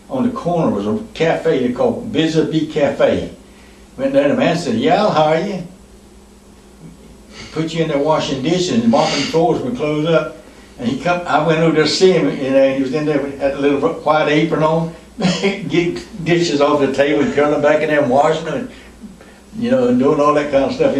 on the corner was a cafe they called Vis-a-Vis Cafe. Went there, the man said, "Yeah, I'll hire you. Put you in there washing dishes and mopping floors when we close up." And he come, I went over there to see him, and he was in there, had a little white apron on, getting dishes off the table and curling back in there and washing them, and doing all that kind of stuff,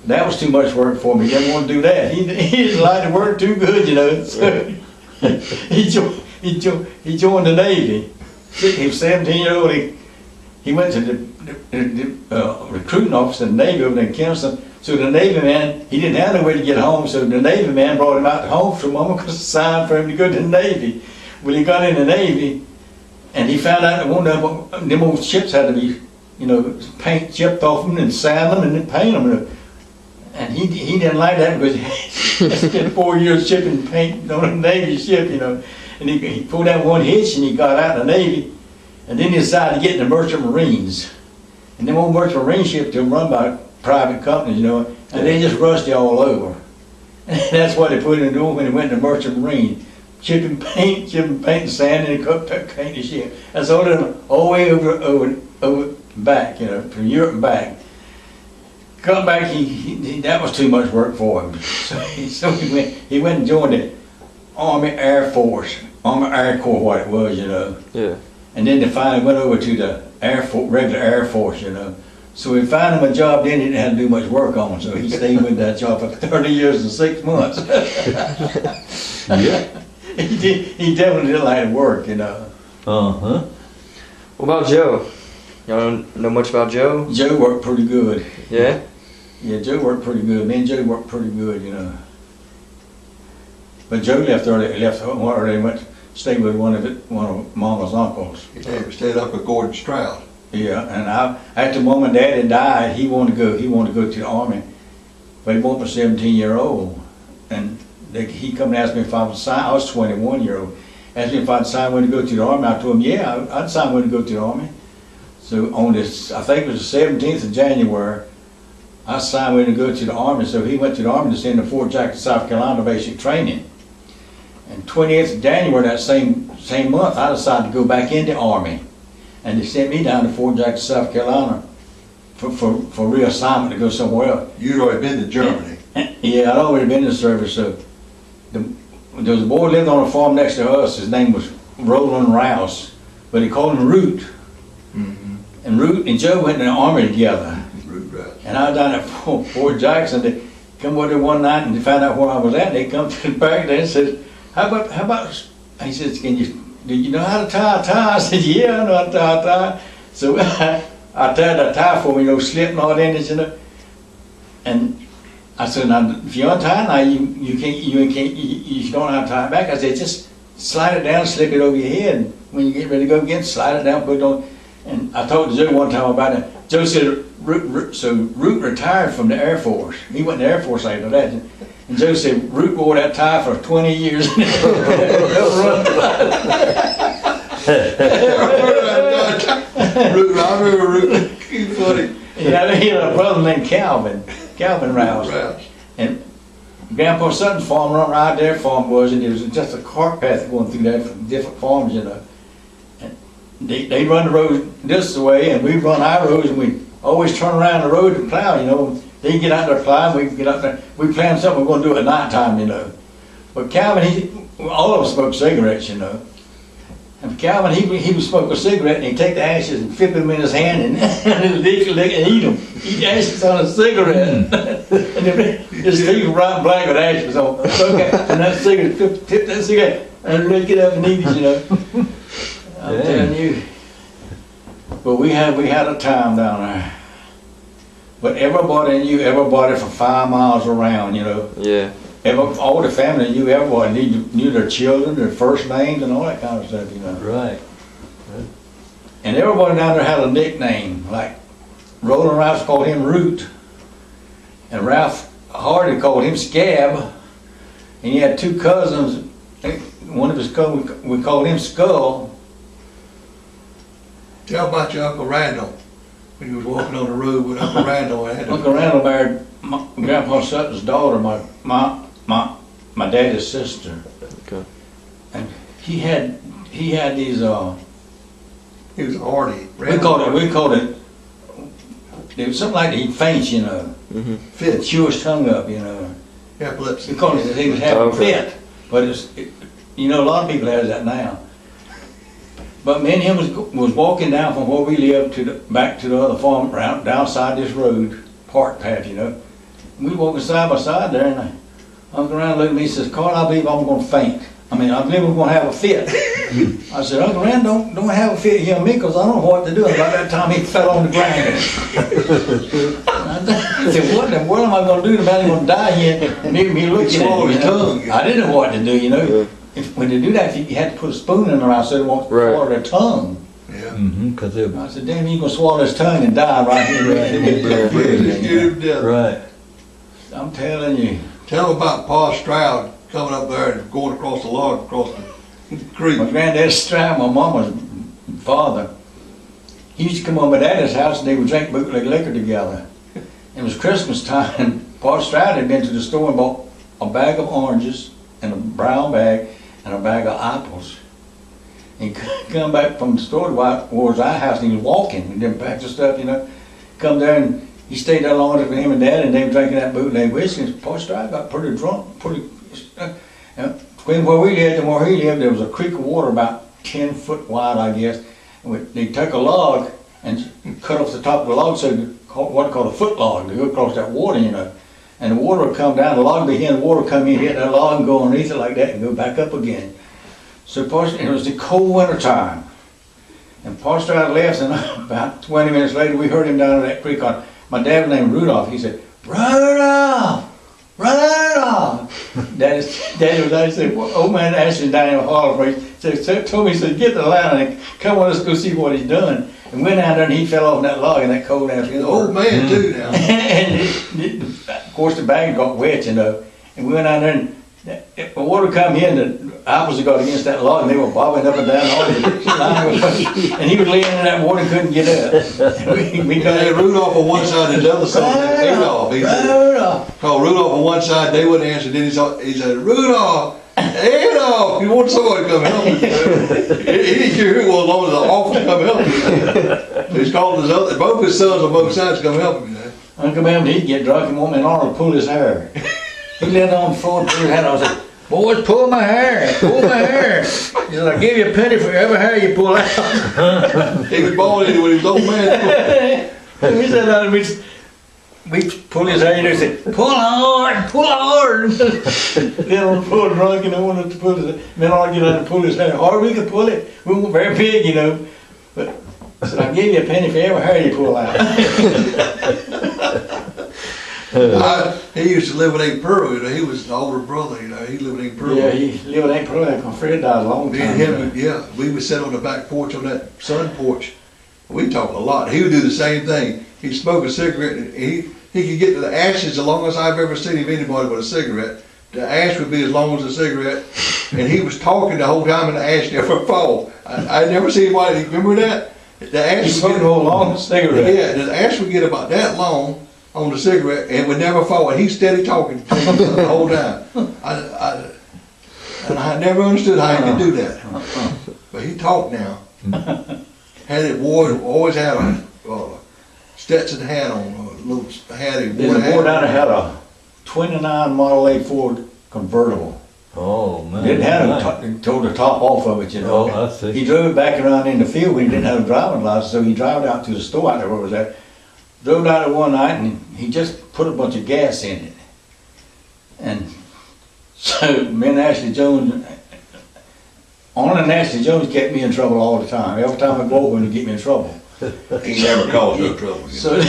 That was too much work for me. He didn't want to do that. He didn't like to work too good, So he joined the Navy. He was 17-year-old. He went to the recruiting office in the Navy over there in Kinston. So the Navy man, he didn't have no way to get home, so the Navy man brought him out to home for Mama because it's a sign for him to go to the Navy. Well, he got in the Navy, and he found out that one of them old ships had to be, paint chipped off them and sand them and then paint them. And he didn't like that because he spent 4 years shipping paint on a Navy ship, And he pulled out one hitch and he got out of the Navy, and then he decided to get in the Merchant Marines. And them old Merchant Marine ships were run by private companies, and they just rusty all over. And that's why they put him in the door when he went to Merchant Marine. Chipping paint and sand, and paint the ship. That's all the way over back, from Europe and back. Come back, that was too much work for him. So he went and joined the Army Air Force, Army Air Corps, what it was, Yeah. And then they finally went over to the Air Force, regular Air Force, So we found him a job then he didn't have to do much work on, so he stayed with that job for 30 years and 6 months. Yeah. He definitely didn't like to work, Uh-huh. What about Joe? Y'all know much about Joe? Joe worked pretty good. Yeah? Yeah, Joe worked pretty good. Me and Joe worked pretty good, But Joe left early. He left early and went to stay with one of Mama's uncles. He stayed up with Gordon Stroud. Yeah, and after Mom and Dad had died, he wanted to go to the Army, but he wasn't a 17-year-old, and he come and asked me if I would sign. I was 21-year-old. Asked me if I'd sign when to go to the Army. I told him, yeah, I'd sign when to go to the Army. So on this, I think it was the 17th of January, I signed when to go to the Army. So he went to the Army to send to Fort Jackson, South Carolina, basic training. And 28th of January that same month, I decided to go back in the Army. And they sent me down to Fort Jackson, South Carolina for reassignment to go somewhere else. You'd already been to Germany. Yeah, I'd already been in the service. So there was a boy lived on a farm next to us. His name was Roland Rouse, but he called him Root. Mm-hmm. And Root and Joe went in the Army together. Root Rouse. And I was down at Fort Jackson. They come over there one night and they found out where I was at. They come to the back there and said, how about, he says, do you know how to tie a tie? I said, yeah, I know how to tie a tie. So I tied a tie for me, slip knot in it, And I said, now, if you untie it now, you don't have to tie it back. I said, just slide it down, slip it over your head. And when you get ready to go again, slide it down, put it on. And I talked to Joe one time about it. Joe said, Root retired from the Air Force. He went to the Air Force after that. And Joe said, Root wore that tie for 20 years. I remember Root. He's funny. He had a brother named Calvin Rouse. And Grandpa Sutton's farm run right there farm was, and there was just a cart path going through there from different farms, And they run the road this way, and we run our roads, and we always turn around the road and plow, They get out there plowing, we can get out there. We plan something we're going to do at night time, But Calvin, all of us smoke cigarettes, And Calvin, he would smoke a cigarette and he'd take the ashes and flip them in his hand and lick and eat them. Eat ashes on a cigarette. And his teeth were bright and black with ashes on. Okay, and that cigarette, tip that cigarette and lick it up and eat it, I'm telling you. But we had a time down there. But everybody knew everybody for 5 miles around, Yeah. All the family knew everybody, knew their children, their first names, and all that kind of stuff, Right. And everybody down there had a nickname, like Roland Rouse called him Root, and Ralph Hardy called him Scab, and he had 2 cousins. One of his cousins, we called him Skull. Tell about your Uncle Randall. When you was walking on the road with Uncle Randall. Uncle Randall married Grandpa Sutton's daughter, my daddy's sister. Okay. And he had these He was hardy. We called it, it was something like he faints, you know. Fit. Chew his tongue up, you know. Epilepsy. We called it, he was having a Okay. fit. But you know, a lot of people has that now. But me and him was walking down from where we lived back to the other farm, round downside this road, park path, you know. We walking side by side there, and I looked around, looked at me, and says, "Carl, I believe I'm gonna faint. I mean, I believe I'm gonna have a fit." I said, "Uncle Rand, don't have a fit here, me, because I don't know what to do." And by that time, he fell on the ground. I said, "What in the world am I gonna do? The man's gonna die here." And me looking at him, you know. I didn't know what to do, you know. When they do that, you had to put a spoon in their mouth so they won't swallow their tongue. Yeah. Because it. I said, "Damn, he's gonna swallow his tongue and die right here." Right. I'm telling you. Tell him about Pa Stroud coming up there and going across the log, across the creek. My granddad Stroud, my mama's father, he used to come over to Daddy's house and they would drink bootleg liquor together. It was Christmas time and Pa Stroud had been to the store and bought a bag of oranges and a brown bag and a bag of apples. He come back from the store towards our house and he was walking and then packed the stuff, you know. Come there and he stayed there long with him and Dad, and they were drinking that bootleg whiskey. And Pa Stroud got pretty drunk, between where we lived and where he lived, there was a creek of water about 10 foot wide, I guess. And they took a log and cut off the top of the log, so what called a foot log, to go across that water, you know. And the water would come down, the log would be here, and the water would come in, hit that log and go underneath it like that and go back up again. So it was the cold winter time. And Pa Stroud left, and about 20 minutes later, we heard him down in that creek. My dad was named Rudolph. He said, "Rudolph! Rudolph!" Daddy was out. He said, "Old man Ashley down in the hall for you." Told me, he said, "Get the ladder and come on, let's go see what he's done." And went down there and he fell off that log in that cold ass water. Old man too now. And of course the bag got wet, you know. And we went down there and the water come in, the apples had got against that log and they were bobbing up and down and he was laying in that water and couldn't get up. we got Rudolph on one side and the other side, Adolf. He said, called Rudolph on one side, they wouldn't answer. Then he said, "Rudolph, Adolf, you want somebody to come help me?" He didn't care who it was, as long as the officer come help me. So he's called both his sons on both sides to come help him. Uncle Man, he'd get drunk and want me and Arnold to pull his hair. He laid on the floor and pulled his hair. I said, "Boys, pull my hair, pull my hair." He said, "I'll give you a penny for every hair you pull out." He was born into when he was old man. We said, we pull his hair and he said, "Pull hard, pull hard." Then on the floor drunk and I wanted to pull his hair. Then I'll get out and pull his hair. Hard we could pull it. We weren't very big, you know. But I said, "I'll give you a penny for every hair you pull out." He used to live with Aunt Pearl, you know. He was the older brother, you know. He lived with Aunt Pearl. Yeah, he lived with Aunt Pearl. My friend died a long Me time and ago. him, yeah, we would sit on the back porch on that sun porch. We talked a lot. He would do the same thing. He'd smoke a cigarette and he could get to the ashes the longest I've ever seen of anybody with a cigarette. The ash would be as long as a cigarette. And he was talking the whole time and the ash never fall. I never seen anybody, remember that? The ash He smoked a whole long cigarette. Yeah, the ash would get about that long on the cigarette and would never fall. And he's steady talking the whole time. And I never understood how he could do that. But he talked now. Had it always had a Stetson hat on, a little hat. He There's a boy down there had a 29 Model A Ford convertible. Oh, man. Didn't have tore the top off of it, you know. Oh, I see. He drove it back around in the field when he didn't have a driving license, so he drove out to the store out there where it was at. Drove out there one night and he just put a bunch of gas in it. And so me and Ashley Jones, Arnold and Ashley Jones kept me in trouble all the time. Every time I go over to get me in trouble. He never caused no trouble. So the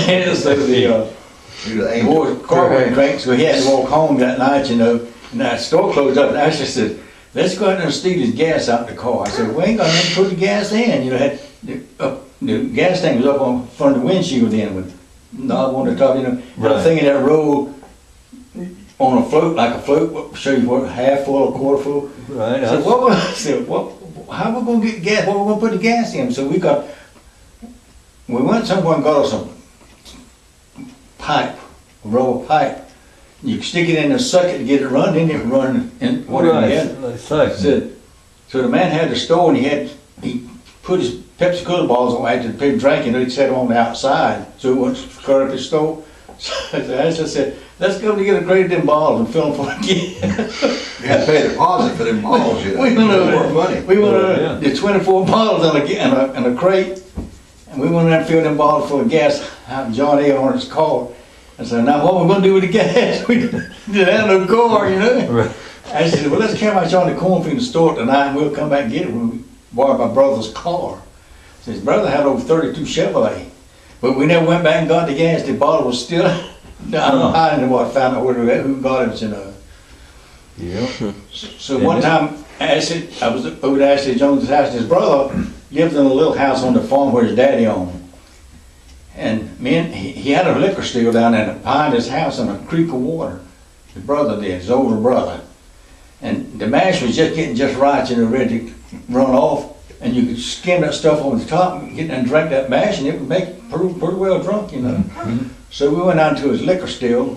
He was the boy car went drank, so he had to walk home that night, you know. And that store closed up, and Ashley said, "Let's go out there and steal his gas out the car." I said, "We ain't gonna put the gas in." You know, the gas tank was up on front of the windshield then with knob on the top, you know. Right. The thing in that roll on a float, like a float, show you what, half full or quarter full. Right. So how we gonna get gas? What we gonna put the gas in? So we went somewhere and got us some pipe, a roll of pipe. You can stick it in the socket to get it run, then it run in whatever you had. Right. So the man had the store and he put his Pepsi Cola bottles on after the people drinking, he'd set them on the outside, so it wouldn't cut up his store. So I just said, let's go to get a crate of them bottles and fill them for again. You had to pay a deposit for them bottles, you know. We went They're over, worth money. we went over, Yeah. the 24 bottles in a crate, and we went in there and filled them bottles full of gas, out John A. on his car. I said, now what are we gonna do with the gas? We didn't have no car, you know? Right. I said, well, let's carry my Johnny cornfield to the store tonight and we'll come back and get it when we borrowed my brother's car. So his brother had over 32 Chevrolet, but we never went back and got the gas. The bottle was still, I don't know how I found out who got it, you know. Yeah. So one time, I was over at Ashley Jones' house. His brother lived in a little house on the farm where his daddy owned. And he had a liquor store down there behind his house in a creek of water. His brother did, his older brother. And the mash was just getting just right, you know, ready to run off. And you could skim that stuff on the top and get and drink that mash, and it would make you pretty well drunk, you know. Mm-hmm. So we went down to his liquor store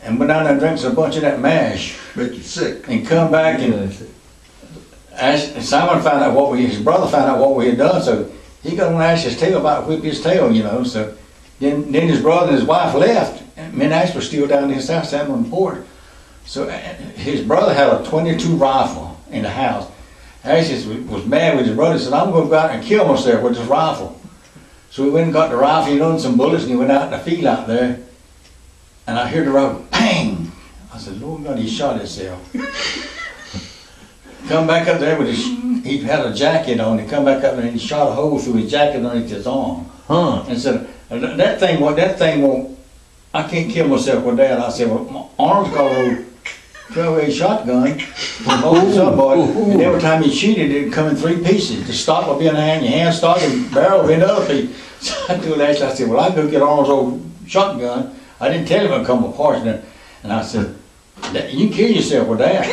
and went down there and drank a bunch of that mash. Make you sick. And come back and Simon found out his brother found out what we had done, so he got on Ash's tail about to whip his tail, you know. So then his brother and his wife left, and me and Ash were still down in his house, standing on the porch. So his brother had a .22 rifle in the house. Ash was mad with his brother. He said, I'm going to go out and kill myself with this rifle. So we went and got the rifle, he loaded some bullets, and he went out in the field out there. And I heard the rifle, bang! I said, Lord God, he shot himself. Come back up there with he had a jacket on, he come back up there and he shot a hole through his jacket underneath his arm. Huh. And said, that thing won't, I can't kill myself with that. I said, well, my arm's got a little 12-gauge shotgun from holding somebody, and every time you shoot it, it'd come in 3 pieces. The stock would be in the hand, your hand stock, and barrel would be in the other piece. So I told Ash, I said, well, I go get Arnold's old shotgun. I didn't tell him it'd come apart. And I said, you can kill yourself with that.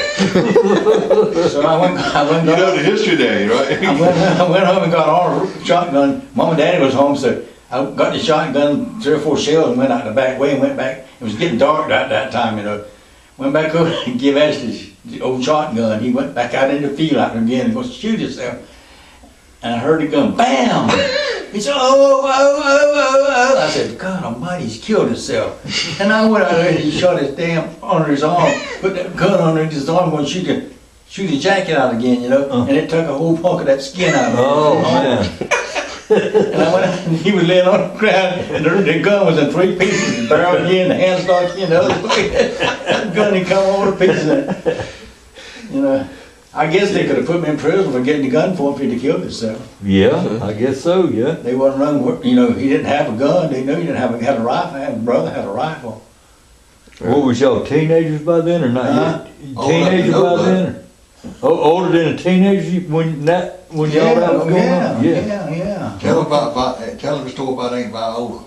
So I went and You got, know the history day, right? I went home and got Arnold's shotgun. Mom and Daddy was home, so I got the shotgun, 3 or 4 shells, and went out the back way and went back. It was getting dark at that time, you know. Went back over and give Ash the old shotgun. He went back out in the field out there again and was to shoot himself. And I heard the gun, bam! He said, oh. I said, God almighty, he's killed himself. And I went out there and he shot his damn under his arm, put that gun under his arm, going to shoot his jacket out again, you know. And it took a whole hunk of that skin out of him. Oh, man. And I went out and he was laying on the ground, and the gun was in 3 pieces, the barrel again, the hand stock in the other way. The gun had come over the pieces. You know, I guess they could have put me in prison for getting the gun for him if he'd have killed himself. Yeah, I guess so, yeah. They wasn't running, you know, he didn't have a gun, they knew he didn't had a rifle, his brother had a rifle. What was y'all, teenagers by then or not Huh? yet? Teenagers by then? Or? Oh, older than a teenager when y'all that was going on? Yeah. Tell him the story about Aunt Viola.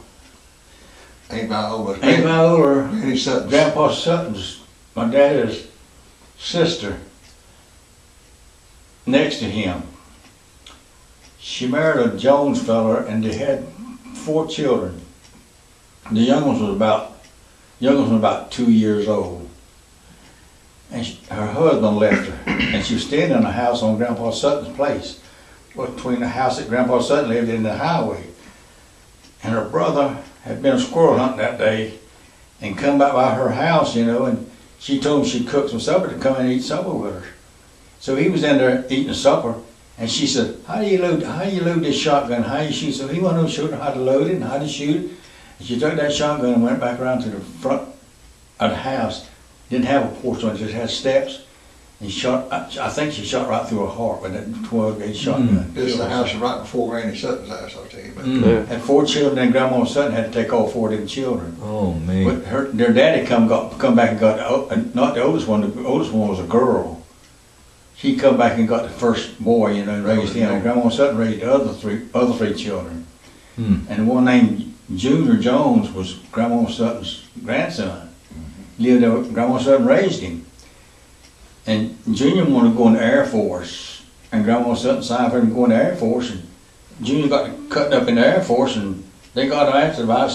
Aunt Viola. Aunt Viola, Granny Sutton. Grandpa Sutton's, my dad's sister, next to him. She married a Jones fella and they had 4 children. The youngest was about 2 years old. And her husband left her, and she was staying in a house on Grandpa Sutton's place, between the house that Grandpa Sutton lived in and the highway. And her brother had been squirrel hunting that day and come back by her house, you know, and she told him she'd cook some supper to come and eat supper with her. So he was in there eating supper, and she said, how do you load this shotgun? How do you shoot? So he wanted to show her how to load it and how to shoot it. And she took that shotgun and went back around to the front of the house. Didn't have a porch on it, just had steps. And shot, I think she shot right through her heart with that 12-gauge shotgun. This is the house right before Granny Sutton's house, I'll tell you about. Had 4 children, and Grandma Sutton had to take all 4 of them children. Oh, man. But their daddy come back and got, not the oldest one was a girl. She come back and got the first boy, you know, and raised him. And Grandma Sutton raised the other three children. And one named Junior Jones was Grandma Sutton's grandson. Lived there, Grandma Sutton raised him. And Junior wanted to go in the Air Force. And Grandma Sutton signed for him to go in the Air Force. And Junior got cut up in the Air Force, and they got him after about